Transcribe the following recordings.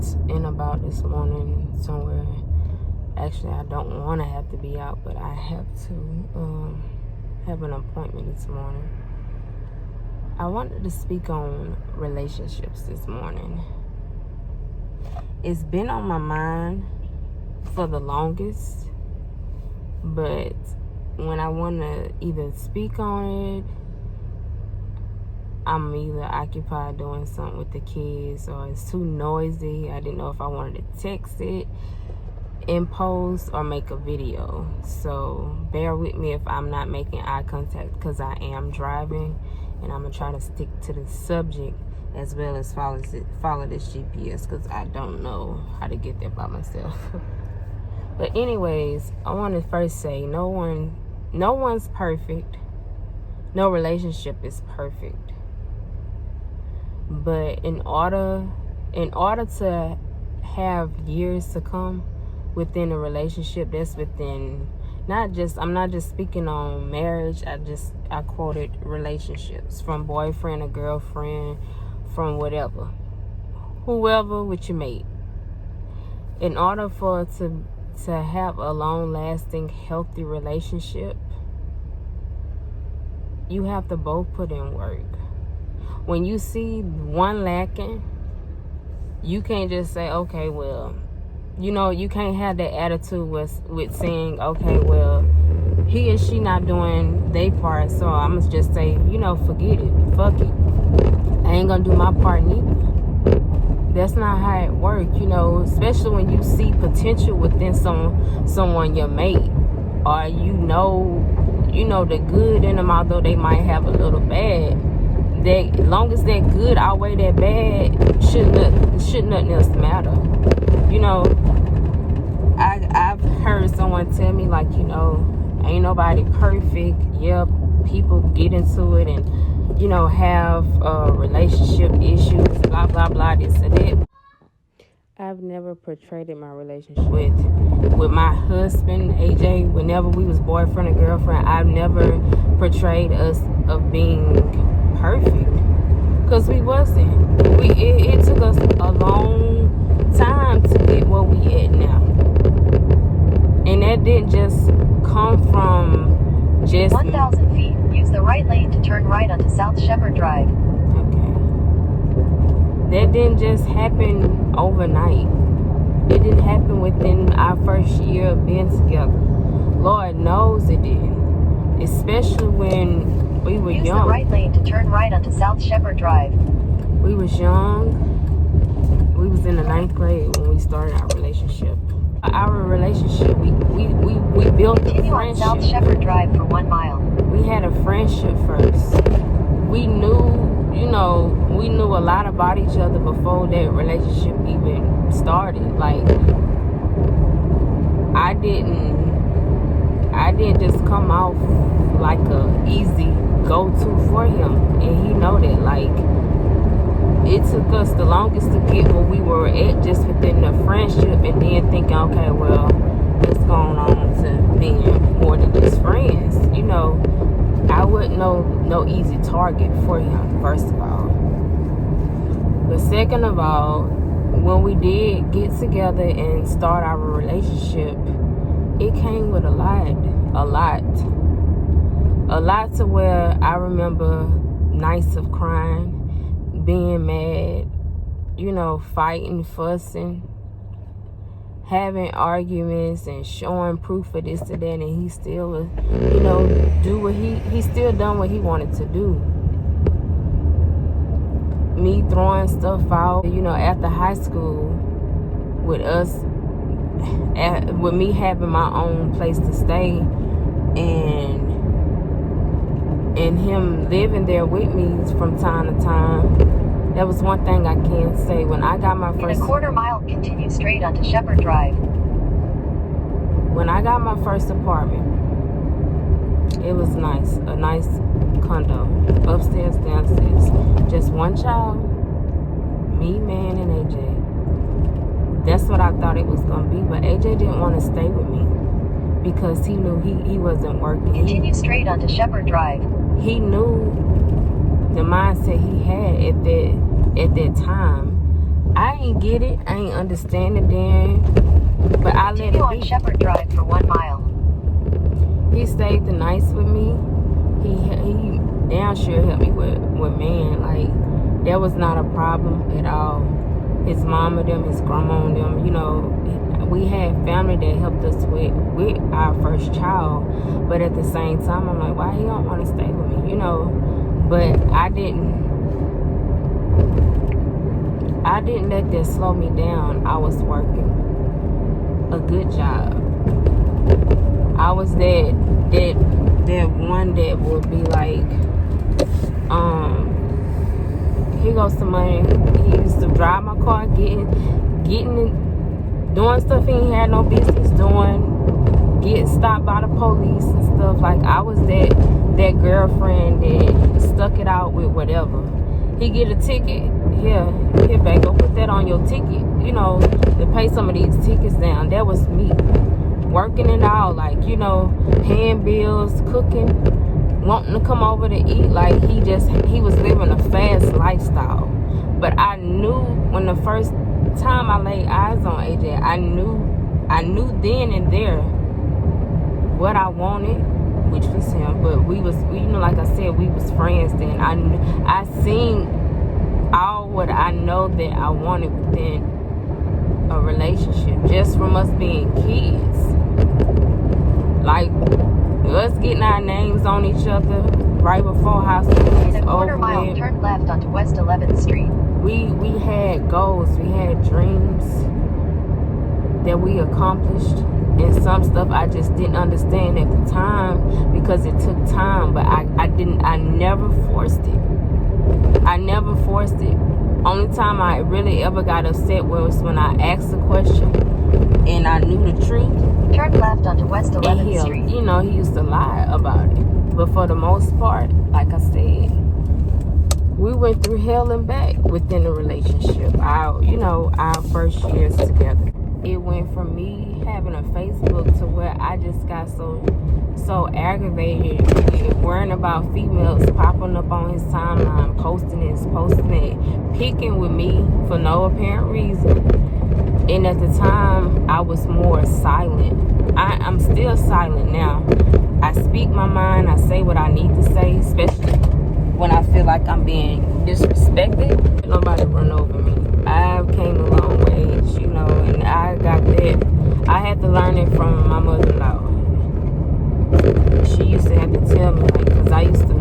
and about this morning somewhere. Actually, I don't want to have to be out, but I have to have an appointment this morning. I wanted to speak on relationships this morning. It's been on my mind for the longest, but when I want to either speak on it, I'm either occupied doing something with the kids or it's too noisy. I didn't know if I wanted to text it in post or make a video. So bear with me if I'm not making eye contact because I am driving, and I'm going to try to stick to the subject as well as follow this GPS because I don't know how to get there by myself. But anyways, I want to first say no one's perfect. No relationship is perfect. But in order to have years to come within a relationship, that's within I'm not just speaking on marriage. I quoted relationships from boyfriend or girlfriend, from whoever with your mate. In order for it to have a long-lasting, healthy relationship, you have to both put in work. When you see one lacking, you can't just say, okay, well, you can't have that attitude with saying, okay, well, he and she not doing their part, so I'm going to just say, forget it, fuck it. I ain't going to do my part neither. That's not how it works, especially when you see potential within someone your mate, or you know the good in them, although they might have a little bad. That long as that good outweigh that bad, should nothing else matter. I've heard someone tell me, like, ain't nobody perfect. Yeah, people get into it and have relationship issues, blah blah blah, this and that. I've never portrayed my relationship with my husband, AJ. Whenever we was boyfriend and girlfriend, I've never portrayed us of being perfect, because we wasn't. It took us a long time to get where we at now, and that didn't just come from just 1,000 feet. Use the right lane to turn right onto South Shepherd Drive. Okay. That didn't just happen overnight. It didn't happen within our first year of being together. Lord knows it didn't. Especially when we were young. Use the right lane to turn right onto South Shepherd Drive. We was young. We was in the 9th grade when we started our relationship. Our relationship, we built a Continue friendship. on South Shepherd Drive for 1 mile. We had a friendship first. We knew a lot about each other before that relationship even started. Like, I didn't just come off like a easy go-to for him, and he know that. Like, it took us the longest to get where we were at just within the friendship, and then thinking, okay, well, what's going on to being more than just friends. I wasn't no easy target for him, first of all. But second of all, when we did get together and start our relationship, it came with a lot to where I remember nights of crying, being mad, fighting, fussing, having arguments and showing proof of this and that, and he still, do what he still done what he wanted to do. Me throwing stuff out, after high school, with me having my own place to stay, and him living there with me from time to time. That was one thing I can say. When I got my first... In a quarter mile, continue straight onto Shepherd Drive. When I got my first apartment, it was nice. A nice condo. Upstairs, downstairs. Just one child. Me, man, and AJ. That's what I thought it was going to be. But AJ didn't want to stay with me because he knew he wasn't working. Continue straight onto Shepherd Drive. He knew the mindset he had at that time. I ain't get it. I ain't understand it then. But I let Continue it on be. Shepherd Drive for 1 mile. He stayed the nights with me. He damn sure helped me with man. Like, that was not a problem at all. His mama them, his grandma and them, you know, we had family that helped us with our first child. But at the same time, I'm like, why he don't want to stay with me, you know? But I didn't let that slow me down. I was working a good job. I was that one that would be like, here goes some money. He used to drive my car, doing stuff he ain't had no business doing, get stopped by the police and stuff. Like, I was that girlfriend that stuck it out with whatever. He get a ticket, here, babe, go put that on your ticket, you know, to pay some of these tickets down. That was me. Working it out, like, you know, paying bills, cooking, wanting to come over to eat. Like, he was living a fast lifestyle. But I knew when the first time I laid eyes on AJ, I knew then and there what I wanted, which was him. But we you know, like I said, we was friends then. I seen all what I know that I wanted within a relationship, just from us being kids. Like, us getting our names on each other right before high school was In a quarter over mile, with. turn left onto West 11th Street. We had goals, we had dreams that we accomplished, and some stuff I just didn't understand at the time because it took time. But I never forced it. I never forced it. Only time I really ever got upset was when I asked a question and I knew the truth. Turn left onto West 11th Street. You know, he used to lie about it. But for the most part, like I said, we went through hell and back within the relationship. Our first years together. It went from me having a Facebook to where I just got so aggravated with worrying about females popping up on his timeline, posting it, picking with me for no apparent reason. And at the time, I was more silent. I'm still silent now. I speak my mind. I say what I need to say, especially when I feel like I'm being disrespected. Nobody run over me. I came a long ways, you know, and I got that. I had to learn it from my mother-in-law. She used to have to tell me, like, because I used to,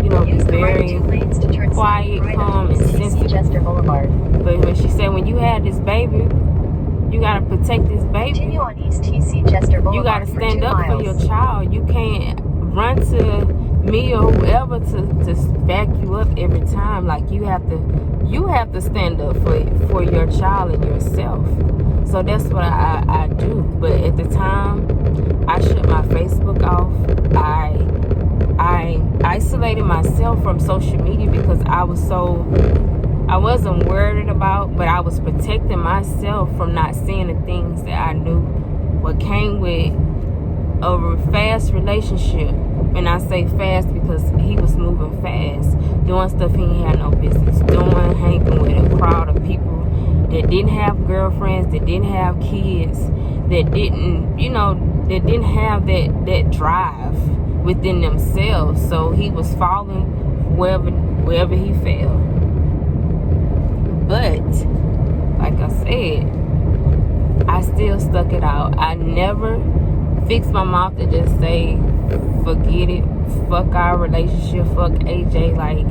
you know, be very quiet, calm, and sensitive. Chester Boulevard. But when she said, when you had this baby, you gotta protect this baby. Continue on East TC Chester Boulevard. You gotta for stand 2 up miles. for your child. You can't run to me or whoever to back you up every time. Like, you have to stand up for your child and yourself. So that's what I do. But at the time, I shut my Facebook off. I isolated myself from social media because I wasn't worried about, but I was protecting myself from not seeing the things that I knew what came with a fast relationship. And I say fast because he was moving fast, doing stuff he ain't had no business doing, hanging with a crowd of people that didn't have girlfriends, that didn't have kids, that didn't have that drive within themselves. So he was falling wherever he fell. But like I said, I still stuck it out. I never fixed my mouth to just say, forget it, fuck our relationship, fuck AJ. Like,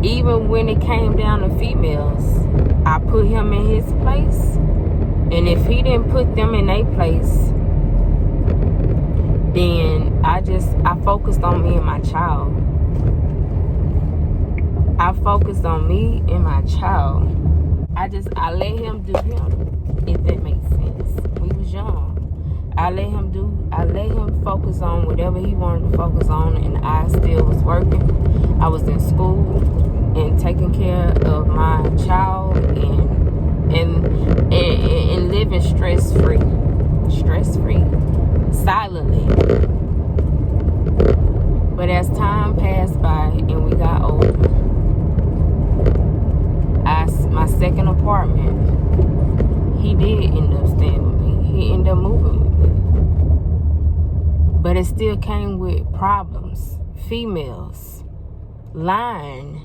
even when it came down to females, I put him in his place. And if he didn't put them in their place, then I focused on me and my child. I focused on me and my child. I let him do him, if that makes sense. We was young. I let him focus on whatever he wanted to focus on, and I still was working. I was in school and taking care of my child and living stress-free, silently. But as time passed by and we got older, I my second apartment, he did end up staying with me. He ended up moving with me. But it still came with problems. Females, lying,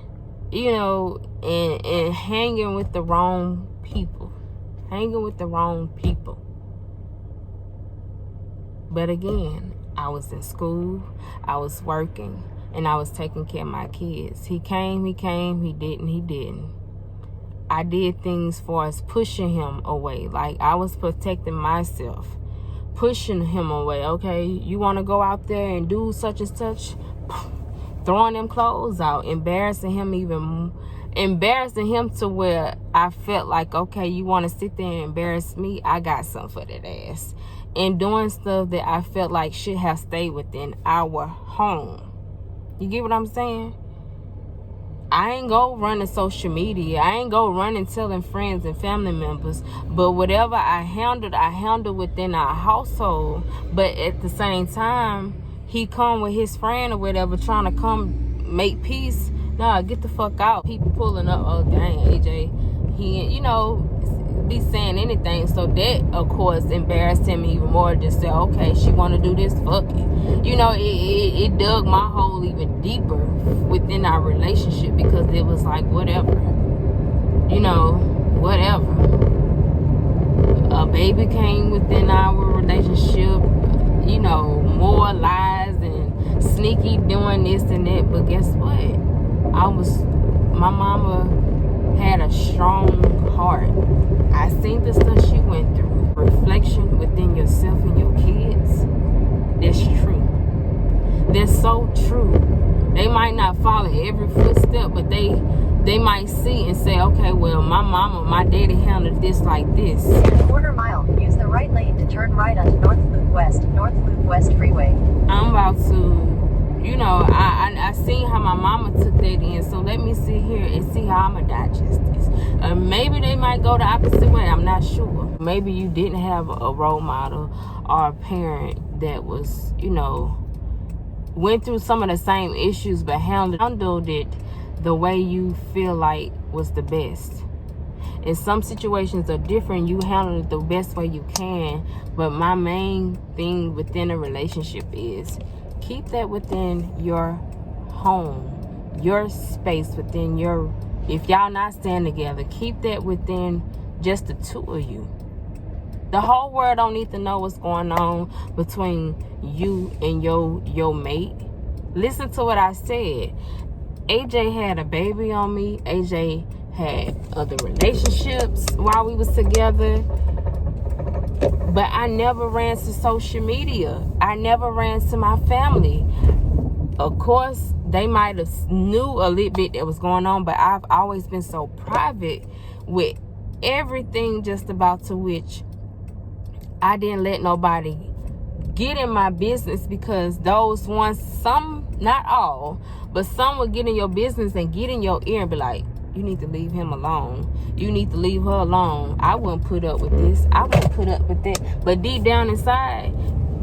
you know, and hanging with the wrong people. Hanging with the wrong people. But again, I was in school, I was working, and I was taking care of my kids. He came, he didn't. I did things for us pushing him away. Like, I was protecting myself, pushing him away. Okay, you want to go out there and do such and such? Throwing them clothes out, embarrassing him to where I felt like, okay, you want to sit there and embarrass me? I got something for that ass. And doing stuff that I felt like should have stayed within our home. You get what I'm saying? I ain't go running social media. I ain't go running telling friends and family members. But whatever I handled within our household. But at the same time, he come with his friend or whatever trying to come make peace. Nah, get the fuck out. People pulling up, oh dang, AJ, he, you know, be saying anything. So that, of course, embarrassed him even more. Just say, okay, she want to do this, fuck it. You know, it dug my hole even deeper within our relationship, because it was like, whatever. You know, whatever. A baby came within our relationship. You know, more lies and sneaky doing this and that. But guess what? My mama had a strong heart. I seen the stuff she went through. Reflection within yourself and your kids. That's true. That's so true. They might not follow every footstep, but they might see and say, okay, well, my mama, my daddy handled this like this. In a quarter mile, use the right lane to turn right onto North Loop West Freeway. I'm about to, you know, I seen how my mama took that in, so let me sit here and see how I'm going to digest this. Maybe they might go the opposite way, I'm not sure. Maybe you didn't have a role model or a parent that was, you know, went through some of the same issues but handled it the way you feel like was the best. And some situations are different. You handle it the best way you can. But my main thing within a relationship is keep that within your home, your space, within your, if y'all not staying together, keep that within just the two of you. The whole world don't need to know what's going on between you and your mate. Listen to what I said. AJ had a baby on me. AJ had other relationships while we was together. But I never ran to social media. I never ran to my family. Of course, they might have knew a little bit that was going on, but I've always been so private with everything just about, to which I didn't let nobody get in my business, because those ones, some, not all, but some would get in your business and get in your ear and be like, you need to leave him alone. You need to leave her alone. I wouldn't put up with this. I wouldn't put up with that. But deep down inside,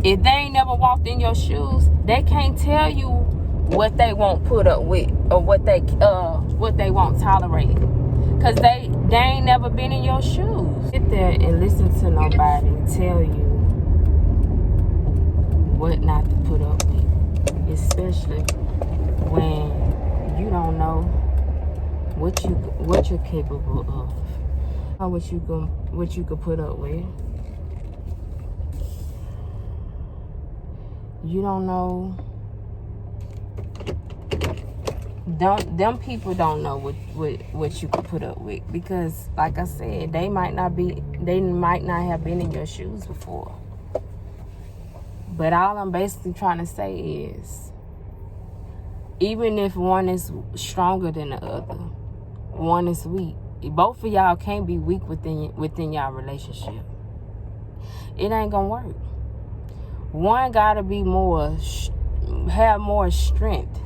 if they ain't never walked in your shoes, they can't tell you what they won't put up with or what they won't tolerate. Because they ain't never been in your shoes. Sit there and listen to nobody tell you what not to put up with. Especially when you don't know what you're capable of, or what you could put up with. You don't know. Them people don't know what you could put up with, because, like I said, they might not have been in your shoes before. But all I'm basically trying to say is, even if one is stronger than the other, one is weak, both of y'all can't be weak within y'all relationship. It ain't gonna work. One gotta be have more strength.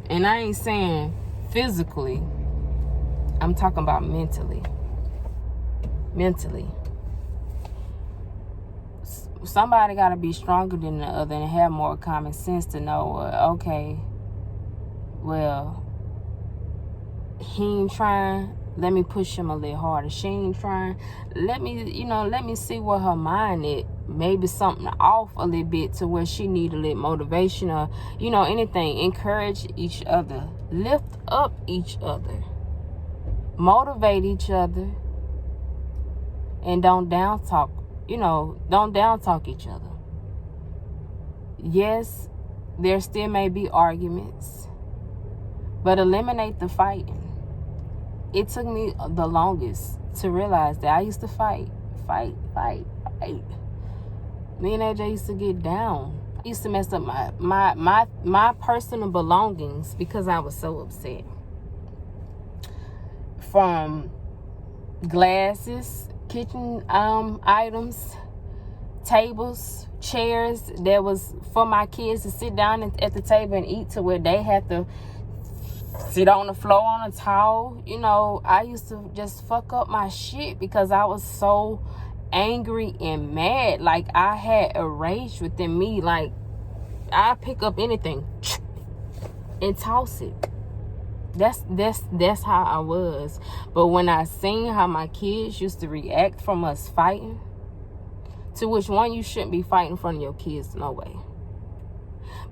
And I ain't saying physically, I'm talking about mentally. Somebody gotta be stronger than the other and have more common sense to know, okay, well, he ain't trying, Let me push him a little harder. She ain't trying. Let me see where her mind is. Maybe something off a little bit to where she need a little motivation or, anything. Encourage each other. Lift up each other. Motivate each other. And don't down talk. Don't down talk each other. Yes, there still may be arguments, but eliminate the fighting. It took me the longest to realize that I used to fight. Me and AJ used to get down. I used to mess up my personal belongings because I was so upset. From glasses, kitchen items, tables, chairs that was for my kids to sit down at the table and eat, to where they had to sit on the floor on a towel. I used to just fuck up my shit because I was so angry and mad. Like, I had a rage within me. Like, I pick up anything and toss it. That's how I was. But when I seen how my kids used to react from us fighting, to which one, you shouldn't be fighting in front of your kids, no way.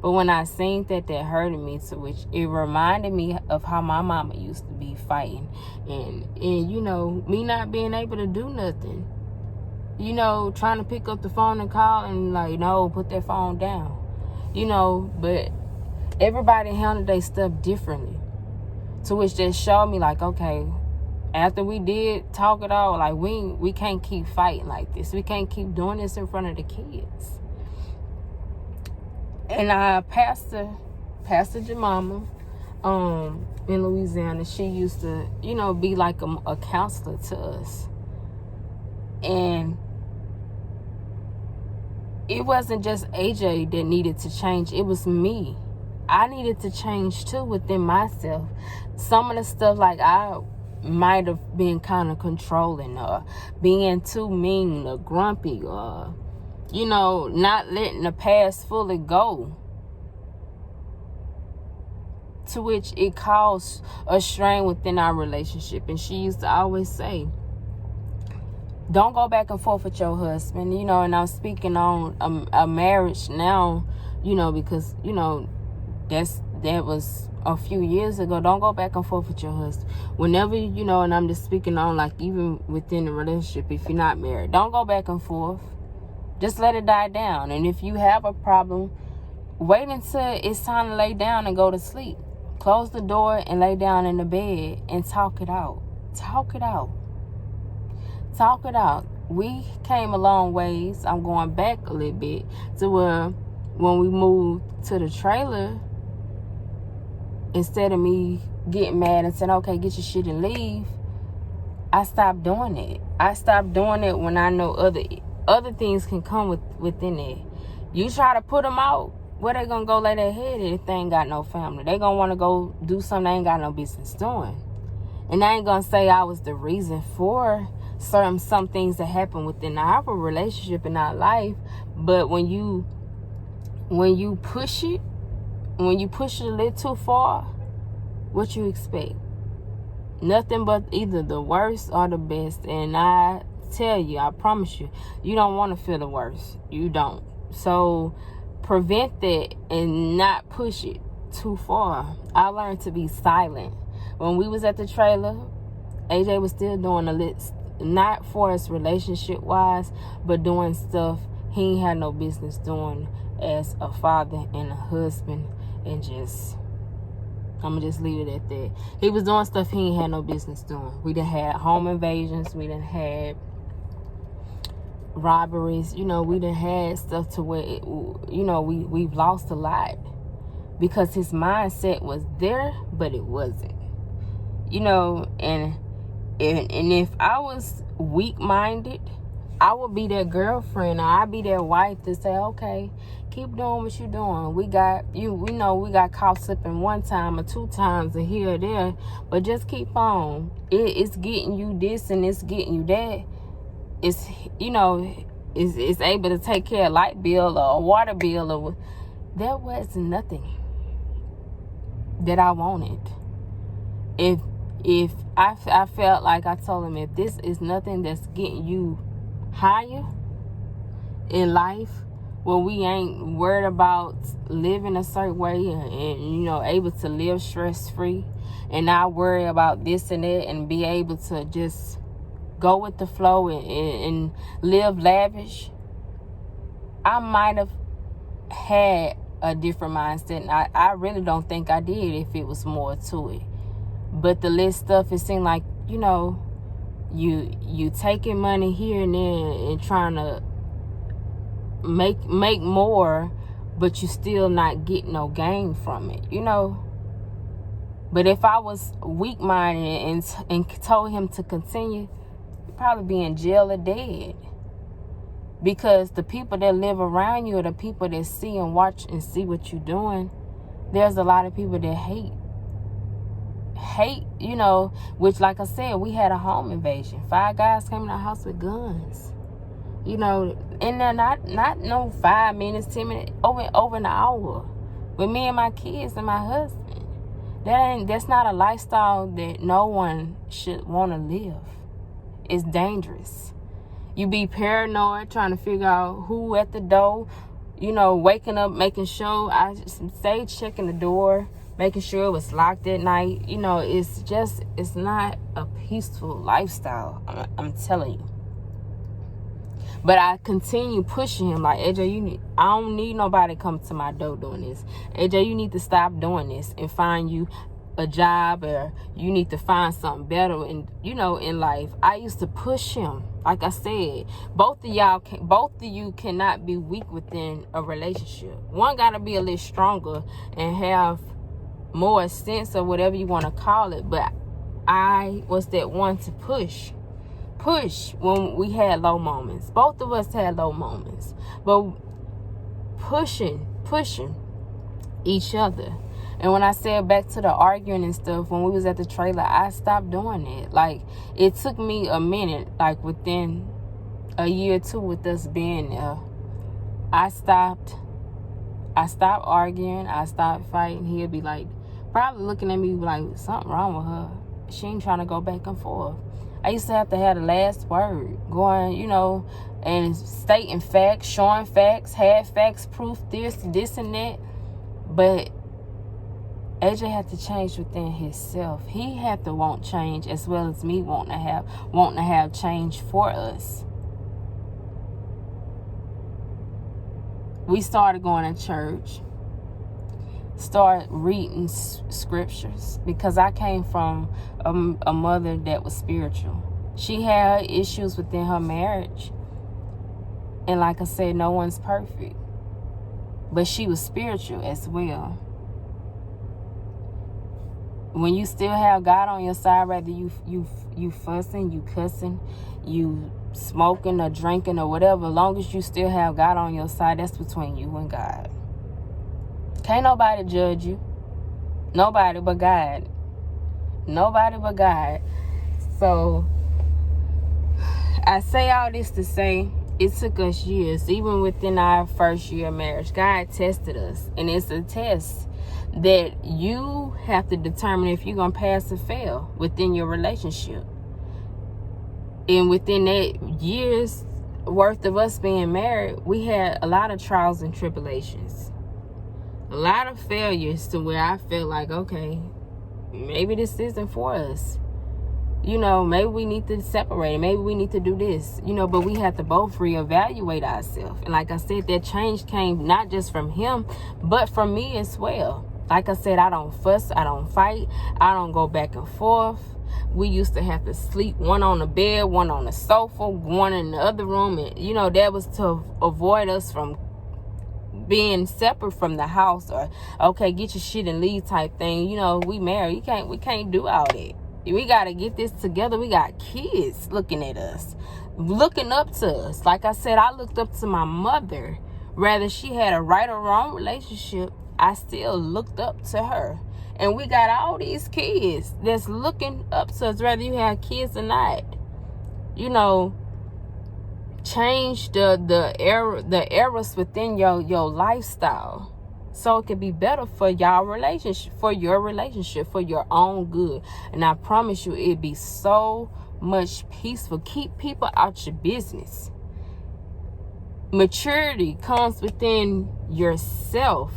But when I seen that hurted me, to which it reminded me of how my mama used to be fighting. And me not being able to do nothing. Trying to pick up the phone and call and like, no, put that phone down. But everybody handled their stuff differently. To which just showed me like, okay, after we did talk it out, like we can't keep fighting like this. We can't keep doing this in front of the kids. And Pastor Jemima, in Louisiana, she used to, be like a counselor to us. And it wasn't just AJ that needed to change. It was me. I needed to change too within myself. Some of the stuff, like, I might have been kind of controlling or being too mean or grumpy or, not letting the past fully go. To which it caused a strain within our relationship. And she used to always say, don't go back and forth with your husband. And I'm speaking on a marriage now, because, that was a few years ago. Don't go back and forth with your husband. Whenever, and I'm just speaking on, like, even within the relationship, if you're not married, don't go back and forth. Just let it die down. And if you have a problem, wait until it's time to lay down and go to sleep. Close the door and lay down in the bed and talk it out. Talk it out. Talk it out. We came a long ways. I'm going back a little bit to where when we moved to the trailer, instead of me getting mad and saying, okay, get your shit and leave, I stopped doing it. I stopped doing it when I know other things can come within it. You try to put them out, where they gonna go lay their head if they ain't got no family? They gonna want to go do something they ain't got no business doing. And I ain't gonna say I was the reason for some things that happen within our relationship and our life, but when you push it a little too far, what you expect? Nothing but either the worst or the best. And I tell you, I promise you, you don't want to feel the worst. You don't. So prevent that and not push it too far. I learned to be silent. When we was at the trailer, AJ was still doing a list, not for us relationship wise, but doing stuff he ain't had no business doing as a father and a husband. And I'm gonna just leave it at that. He was doing stuff he ain't had no business doing. We done had home invasions. We done had robberies. We done had stuff to where we've lost a lot because his mindset was there, but it wasn't. And if I was weak-minded, I would be their girlfriend or I'd be their wife to say, okay, keep doing what you're doing. We got caught slipping one time or two times or here or there, but just keep on. It's getting you this and it's getting you that. It's it's able to take care of light bill or a water bill or there was nothing that I wanted. If I felt like I told him, if this is nothing that's getting you higher in life, where we ain't worried about living a certain way and able to live stress-free and not worry about this and that and be able to just go with the flow and live lavish, I might have had a different mindset. And I really don't think I did if it was more to it. But the list stuff, it seemed like, you taking money here and there and trying to make more, but you still not getting no gain from it, But if I was weak-minded and told him to continue, he'd probably be in jail or dead. Because the people that live around you are the people that see and watch and see what you're doing. There's a lot of people that hate, which, like I said, we had a home invasion. 5 guys came in our house with guns. And they're not no 5 minutes, 10 minutes, over an hour with me and my kids and my husband. That's not a lifestyle that no one should want to live. It's dangerous. You be paranoid, trying to figure out who at the door, waking up, making sure I stay checking the door, making sure it was locked at night. It's not a peaceful lifestyle. I'm telling you. But I continue pushing him like, AJ, I don't need nobody come to my door doing this. AJ, you need to stop doing this and find you a job, or you need to find something better in life. I used to push him. Like I said, both of you cannot be weak within a relationship. One got to be a little stronger and have more sense or whatever you want to call it. But I was that one to push when we had low moments. Both of us had low moments, but pushing each other. And when I said back to the arguing and stuff, when we was at the trailer, I stopped doing it. Like, it took me a minute, like within a year or two with us being there, I stopped arguing, I stopped fighting. He'd be like, probably looking at me like, something wrong with her. She ain't trying to go back and forth. I used to have the last word, going, and stating facts, showing facts, had facts, proof, this and that. But AJ had to change within himself. He had to want change, as well as me wanting to have change for us. We started going to church, started reading scriptures, because I came from a mother that was spiritual. She had issues within her marriage, and like I said, no one's perfect, but she was spiritual as well. When you still have God on your side, whether you fussing, you cussing, you smoking or drinking or whatever, as long as you still have God on your side, that's between you and God. Can't nobody judge you. Nobody but God. Nobody but God. So, I say all this to say, it took us years, even within our first year of marriage. God tested us. And it's a test that you have to determine if you're going to pass or fail within your relationship. And within that year's worth of us being married, we had a lot of trials and tribulations. A lot of failures to where I felt like, okay, maybe this isn't for us. Maybe we need to separate. Maybe we need to do this. But we have to both reevaluate ourselves. And like I said, that change came not just from him, but from me as well. Like I said, I don't fuss. I don't fight. I don't go back and forth. We used to have to sleep, one on the bed, one on the sofa, one in the other room. And, that was to avoid us from being separate from the house, or, okay, get your shit and leave type thing. We married. We can't do all that. We got to get this together. We got kids looking at us, looking up to us. Like I said, I looked up to my mother. Whether she had a right or wrong relationship, I still looked up to her. And we got all these kids that's looking up to us, whether you have kids or not. Change the errors within your lifestyle. so it can be better for y'all relationship, for your relationship, for your own good. And I promise you, it'd be so much peaceful. Keep people out your business. Maturity comes within yourself.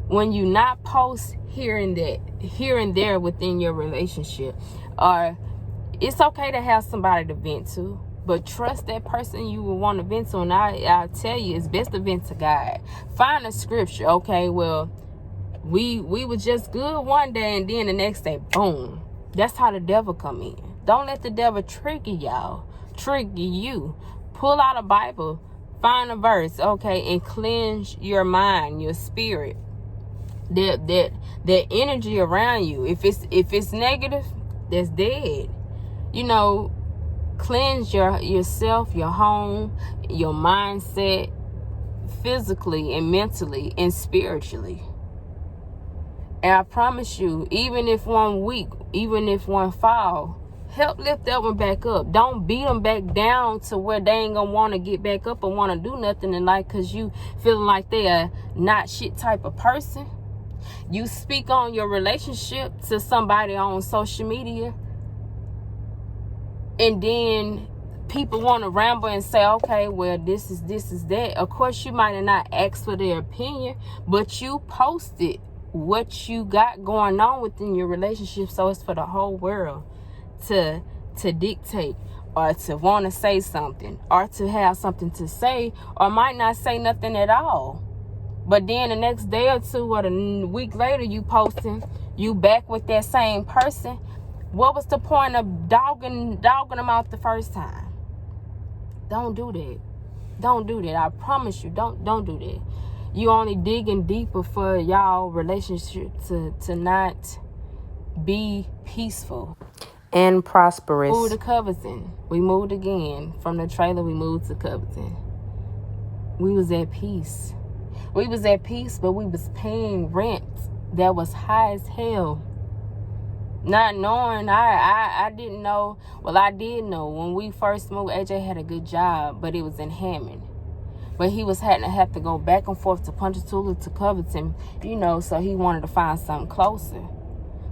When you not post here and there within your relationship, or it's okay to have somebody to vent to, but trust that person you will want to vent to. And I tell you, it's best to vent to God. Find a scripture. Okay, well, we were just good one day, and then the next day, boom. That's how the devil come in. Don't let the devil trigger y'all, trigger you. Pull out a Bible, find a verse, okay, and cleanse your mind, your spirit. That energy around you. If it's negative, that's dead. You know, cleanse yourself, your home, your mindset, physically and mentally and spiritually. And I promise you, even if one weak, even if one fall, help lift that one back up. Don't beat them back down to where they ain't gonna want to get back up and want to do nothing in life because you feeling like they are not shit type of person. You speak on your relationship to somebody on social media, and then people want to ramble and say, okay, well, this is that. Of course, you might have not asked for their opinion, but you posted what you got going on within your relationship, so it's for the whole world to dictate, or to want to say something, or to have something to say, or might not say nothing at all. But then the next day or two or the week later, you posting, you back with that same person. What was the point of dogging them out the first time? Don't do that. Don't do that. I promise you, don't do that. You only digging deeper for y'all relationship to not be peaceful and prosperous. Moved to Covington. We moved again. From the trailer, we moved to Covington. We was at peace. We was at peace, but we was paying rent that was high as hell. Not knowing, I didn't know. Well, I did know. When we first moved, AJ had a good job, but it was in Hammond. But he was had to go back and forth to Ponchatoula to Covington, you know, so he wanted to find something closer.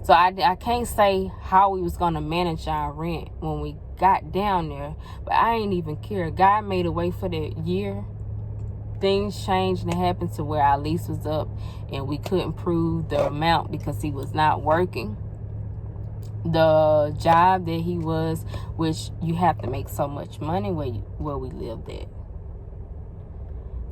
So I can't say how we was going to manage our rent when we got down there, but I ain't even care. God made a way for that year. Things changed and it happened to where our lease was up and we couldn't prove the amount because he was not working the job that he was, which you have to make so much money where we lived at.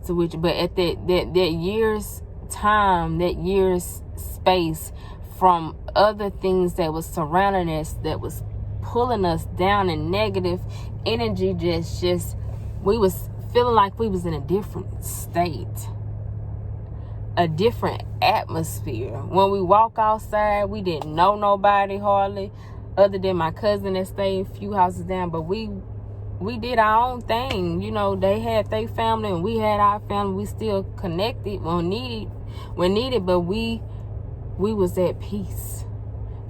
So but at that year's time, that year's space, from other things that was surrounding us, that was pulling us down in negative energy, just we was feeling like we was in a different state, a different atmosphere. When we walk outside, we didn't know nobody hardly, other than my cousin that stayed a few houses down. But we did our own thing. You know, they had their family and we had our family. We still connected when needed, but we was at peace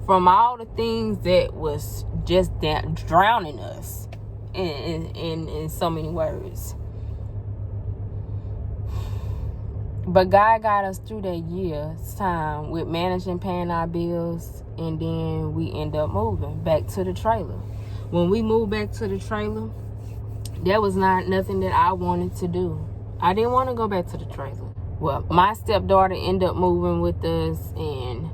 from all the things that was just drowning us in so many words. But God got us through that year's time with managing, paying our bills, and then we end up moving back to the trailer. When we moved back to the trailer, that was not nothing that I wanted to do. I didn't want to go back to the trailer. Well, my stepdaughter ended up moving with us, and,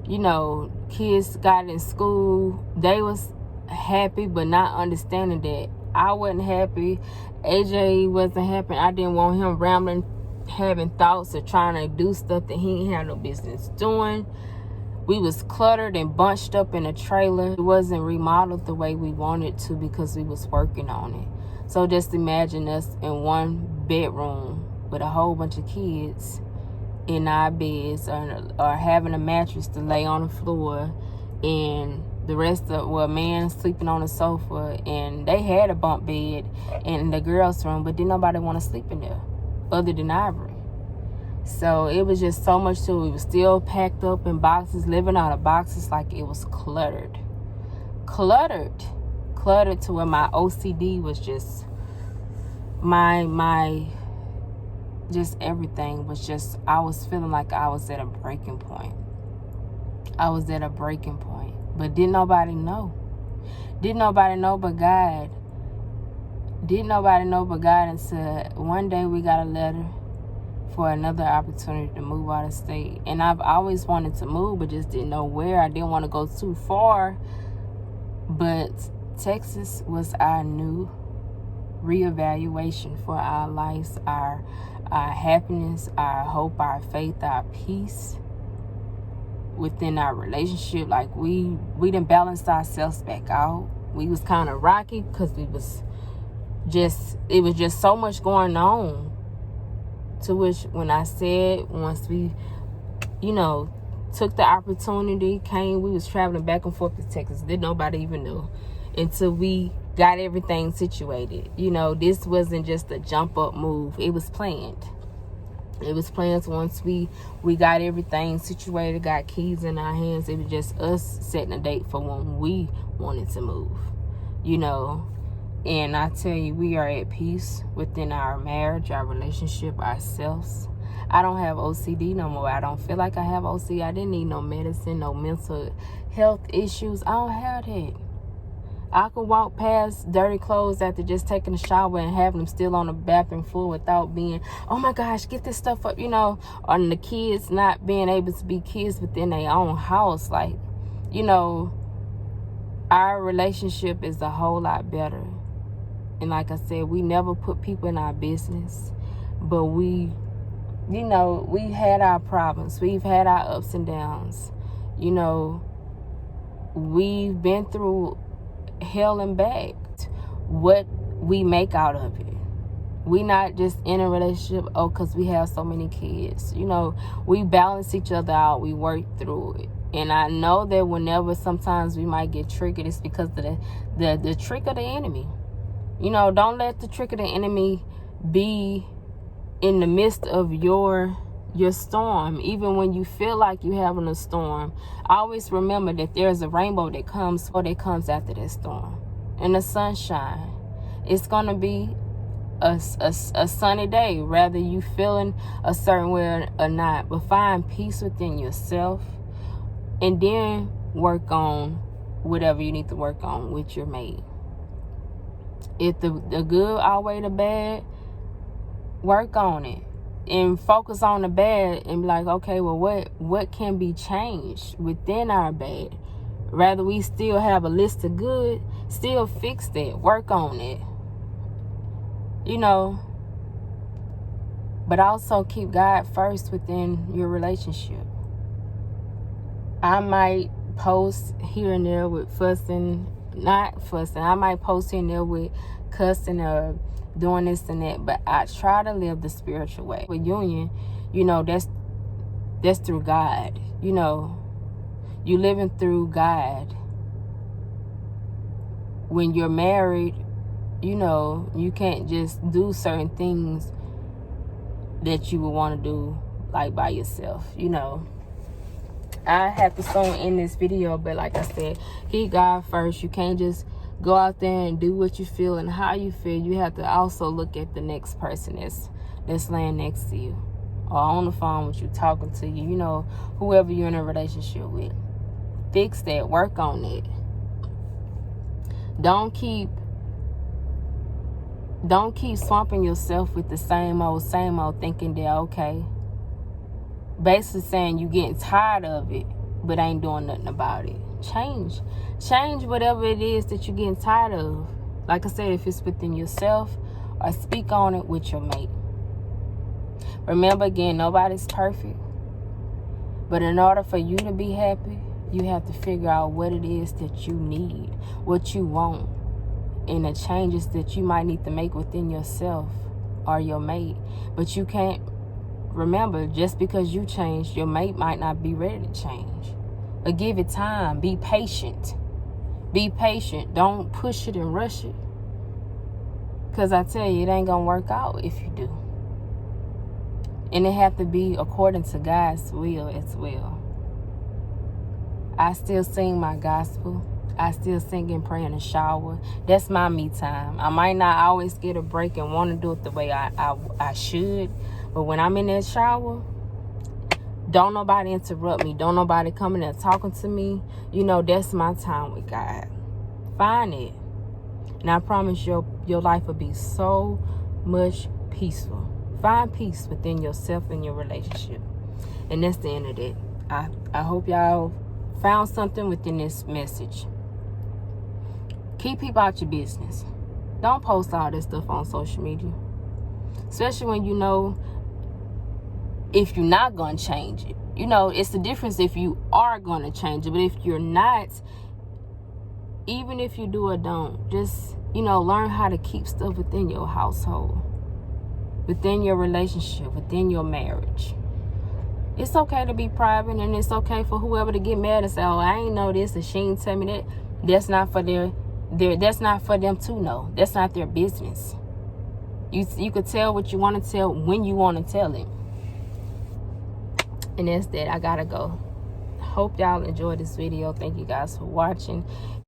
you know, kids got in school. They was happy, but not understanding that I wasn't happy. AJ wasn't happy. I didn't want him rambling, having thoughts of trying to do stuff that he ain't had no business doing. We was cluttered and bunched up in a trailer. It wasn't remodeled the way we wanted to because we was working on it. So just imagine us in one bedroom with a whole bunch of kids in our beds, or having a mattress to lay on the floor, and the rest of, well, a man sleeping on the sofa, and they had a bunk bed in the girls' room, but didn't nobody want to sleep in there other than Ivory. So it was just so much to it. We was still packed up in boxes, living out of boxes, like it was cluttered to where my OCD was just my just everything was just, I was feeling like I was at a breaking point. I was at a breaking point. But didn't nobody know. Didn't nobody know but God. Didn't nobody know but God until one day we got a letter for another opportunity to move out of state. And I've always wanted to move, but just didn't know where. I didn't want to go too far. But Texas was our new reevaluation for our lives, our happiness, our hope, our faith, our peace within our relationship. Like we done balanced ourselves back out. We was kind of rocky because it was just so much going on. To which when I said, once we, took the opportunity, we was traveling back and forth to Texas. Didn't nobody even know until we got everything situated. This wasn't just a jump up move. It was planned. It was planned. Once we got everything situated, got keys in our hands, it was just us setting a date for when we wanted to move. And I tell you, we are at peace within our marriage, our relationship, ourselves. I don't have OCD no more. I don't feel like I have OCD. I didn't need no medicine, no mental health issues. I don't have that. I could walk past dirty clothes after just taking a shower and having them still on the bathroom floor without being, oh my gosh, get this stuff up, or the kids not being able to be kids within their own house. Like, our relationship is a whole lot better. And like I said, we never put people in our business, but we had our problems. We've had our ups and downs. We've been through hell and back. What we make out of it. We not just in a relationship, because we have so many kids. We balance each other out. We work through it. And I know that whenever sometimes we might get triggered, it's because of the trick of the enemy. Don't let the trick of the enemy be in the midst of your storm. Even when you feel like you're having a storm, always remember that there's a rainbow that comes after that storm. And the sunshine. It's going to be a sunny day, whether you feeling a certain way or not. But find peace within yourself, and then work on whatever you need to work on with your mate. If the good outweigh the bad, work on it and focus on the bad and be like, okay, well, what can be changed within our bad? Rather, we still have a list of good, still fix that, work on it. But also keep God first within your relationship. I might post here and there with not fussing. I might post here and there with cussing or doing this and that, but I try to live the spiritual way. With union, that's through God. You living through God. When you're married, you can't just do certain things that you would want to do like by yourself. I have to soon end this video, but like I said, keep God first. You can't just go out there and do what you feel and how you feel. You have to also look at the next person that's laying next to you or on the phone with you, talking to you, whoever you're in a relationship with. Fix that. Work on it. Don't keep swamping yourself with the same old, thinking they're okay. Basically saying you getting tired of it, but ain't doing nothing about it. Change whatever it is that you're getting tired of. Like I said, if it's within yourself, or speak on it with your mate. Remember, again, nobody's perfect. But in order for you to be happy, you have to figure out what it is that you need, what you want, and the changes that you might need to make within yourself or your mate. But you can't, remember, just because you change, your mate might not be ready to change. But give it time. Be patient. Be patient. Don't push it and rush it. Because I tell you, it ain't going to work out if you do. And it have to be according to God's will as well. I still sing my gospel. I still sing and pray in the shower. That's my me time. I might not always get a break and want to do it the way I should. But when I'm in that shower, don't nobody interrupt me. Don't nobody come in there talking to me. You know, that's my time with God. Find it. And I promise your life will be so much peaceful. Find peace within yourself and your relationship. And that's the end of it. I hope y'all found something within this message. Keep people out your business. Don't post all this stuff on social media. Especially when you know if you're not going to change it. You know, it's the difference if you are going to change it. But if you're not, even if you do or don't, just, you know, learn how to keep stuff within your household, within your relationship, within your marriage. It's okay to be private, and it's okay for whoever to get mad and say, oh, I ain't know this, and she ain't tell me that. That's not for that's not for them to know. That's not their business. You could tell what you want to tell when you want to tell it. And that's that. I gotta go. Hope y'all enjoyed this video. Thank you guys for watching.